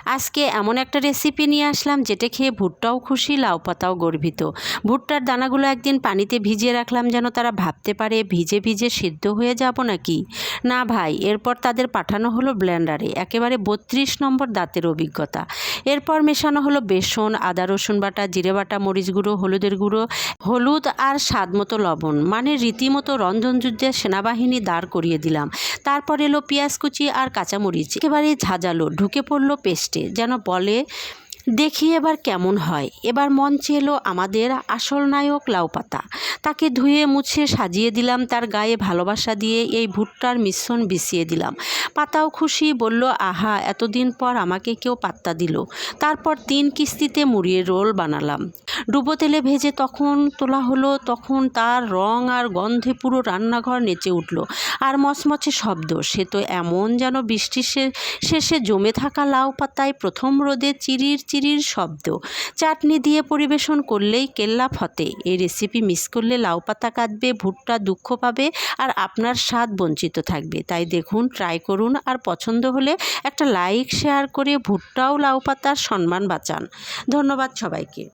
আজকে এমন একটা রেসিপি নিয়ে আসলাম যেটা খেয়ে ভুট্টাও খুশি, লাউ পাতাও গর্বিত। ভুট্টার দানাগুলো একদিন পানিতে ভিজিয়ে রাখলাম যেন তারা ভাবতে পারে ভিজে ভিজে সিদ্ধ হয়ে যাব নাকি। না ভাই, এরপর তাদের পাঠানো হলো ব্লেন্ডারে, একেবারে 32 নম্বর দাঁতের অভিজ্ঞতা। এরপর মেশানো হলো বেসন, আদা রসুন বাটা, জিরে বাটা, মরিচ গুঁড়ো, হলুদের গুঁড়ো, হলুদ আর স্বাদ মতো লবণ, মানে রীতিমতো রন্ধনযুদ্ধে সেনাবাহিনী দাঁড় করিয়ে দিলাম। তারপর এলো পেঁয়াজ কুচি আর কাঁচামরিচ, একেবারে ঝাঁঝালো, ঢুকে পড়লো পেস্টে, যেন বলে দেখি এবার কেমন হয়। এবার মঞ্চে এলো আমাদের আসল নায়ক লাউ পাতা। তাকে ধুয়ে মুছে সাজিয়ে দিলাম, তার গায়ে ভালোবাসা দিয়ে এই ভুট্টার মিশ্রণ বিছিয়ে দিলাম। পাতাও খুশি, বলল আহা, এতদিন পর আমাকে কেউ পাত্তা দিল। তারপর 3 কিস্তিতে মুড়িয়ে রোল বানালাম, ডুবো তেলে ভেজে তখন তোলা হলো। তখন তার রং আর গন্ধে পুরো রান্নাঘর নেচে উঠল। আর মচমচে শব্দ, সে তো এমন যেন বৃষ্টির শেষে জমে থাকা লাউ পাতায় প্রথম রোদে চিরির চিরির শব্দ। চাটনি দিয়ে পরিবেশন করলেই কেল্লা ফতে। এই রেসিপি মিস করলে লাউ পাতা কাঁদবে, ভুট্টা দুঃখ পাবে, আর আপনার স্বাদ বঞ্চিত থাকবে। তাই দেখুন, ট্রাই করুন, আর পছন্দ হলে একটা লাইক শেয়ার করে ভুট্টাও লাউ পাতার সম্মান বাঁচান। ধন্যবাদ সবাইকে।